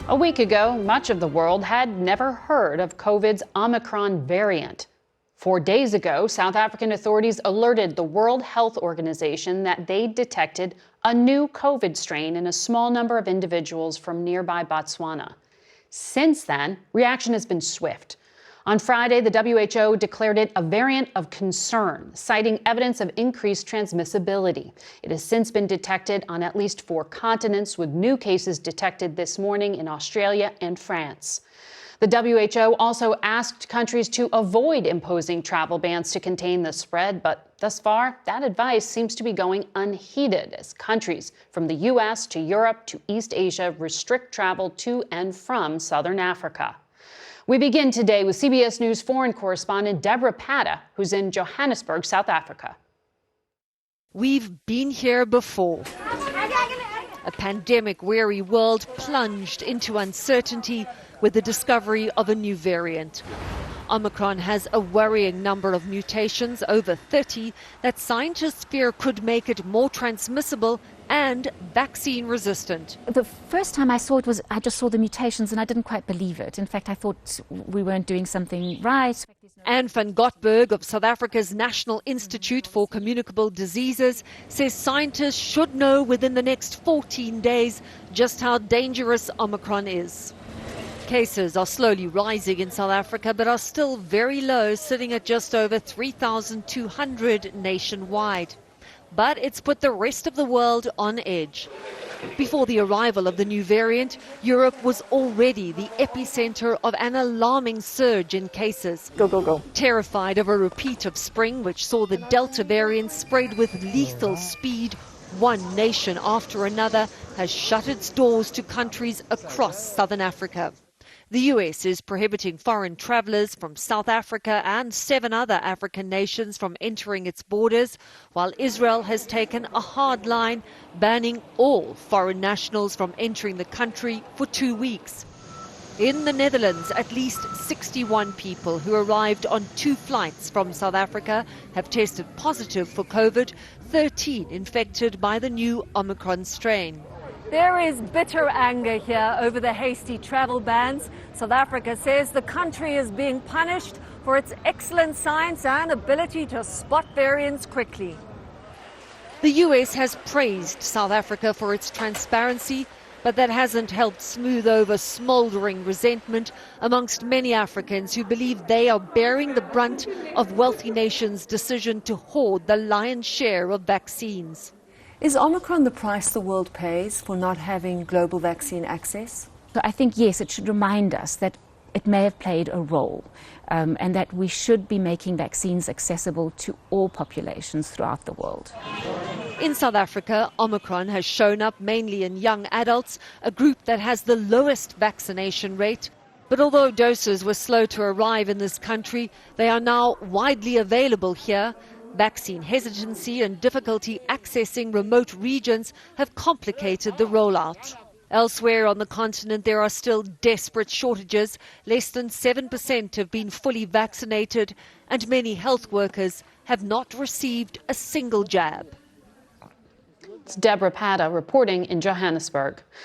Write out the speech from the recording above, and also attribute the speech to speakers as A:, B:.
A: A week ago, much of the world had never heard of COVID's Omicron variant. 4 days ago, South African authorities alerted the World Health Organization that they detected a new COVID strain in a small number of individuals from nearby Botswana. Since then, reaction has been swift. On Friday, the WHO declared it a variant of concern, citing evidence of increased transmissibility. It has since been detected on at least 4 continents, with new cases detected this morning in Australia and France. The WHO also asked countries to avoid imposing travel bans to contain the spread, but thus far, that advice seems to be going unheeded as countries from the U.S. to Europe to East Asia restrict travel to and from Southern Africa. We begin today with CBS News foreign correspondent Debora Patta, who's in Johannesburg, South Africa.
B: We've been here before. A pandemic-weary world plunged into uncertainty with the discovery of a new variant. Omicron has a worrying number of mutations, over 30, that scientists fear could make it more transmissible and vaccine resistant.
C: The first time I saw it was I just saw the mutations and I didn't quite believe it. In fact, I thought we weren't doing something right.
B: Anne van Gotberg of South Africa's National Institute for Communicable Diseases says scientists should know within the next 14 days just how dangerous Omicron is. Cases are slowly rising in South Africa, but are still very low, sitting at just over 3,200 nationwide. But it's put the rest of the world on edge. Before the arrival of the new variant, Europe was already the epicenter of an alarming surge in cases.
C: Go.
B: Terrified of a repeat of spring, which saw the Delta variant spread with lethal speed, one nation after another has shut its doors to countries across southern Africa. The US is prohibiting foreign travelers from South Africa and 7 other African nations from entering its borders, while Israel has taken a hard line, banning all foreign nationals from entering the country for 2 weeks. In the Netherlands, at least 61 people who arrived on 2 flights from South Africa have tested positive for COVID, 13 infected by the new Omicron strain.
D: There is bitter anger here over the hasty travel bans. South Africa says the country is being punished for its excellent science and ability to spot variants quickly.
B: The US has praised South Africa for its transparency, but that hasn't helped smooth over smoldering resentment amongst many Africans who believe they are bearing the brunt of wealthy nations' decision to hoard the lion's share of vaccines.
E: Is Omicron the price the world pays for not having global vaccine access?
C: So I think, yes, it should remind us that it may have played a role and that we should be making vaccines accessible to all populations throughout the world.
B: In South Africa, Omicron has shown up mainly in young adults, a group that has the lowest vaccination rate. But although doses were slow to arrive in this country, they are now widely available here. Vaccine hesitancy and difficulty accessing remote regions have complicated the rollout. Elsewhere on the continent, there are still desperate shortages. Less than 7% have been fully vaccinated, and many health workers have not received a single jab.
A: It's Debora Patta reporting in Johannesburg.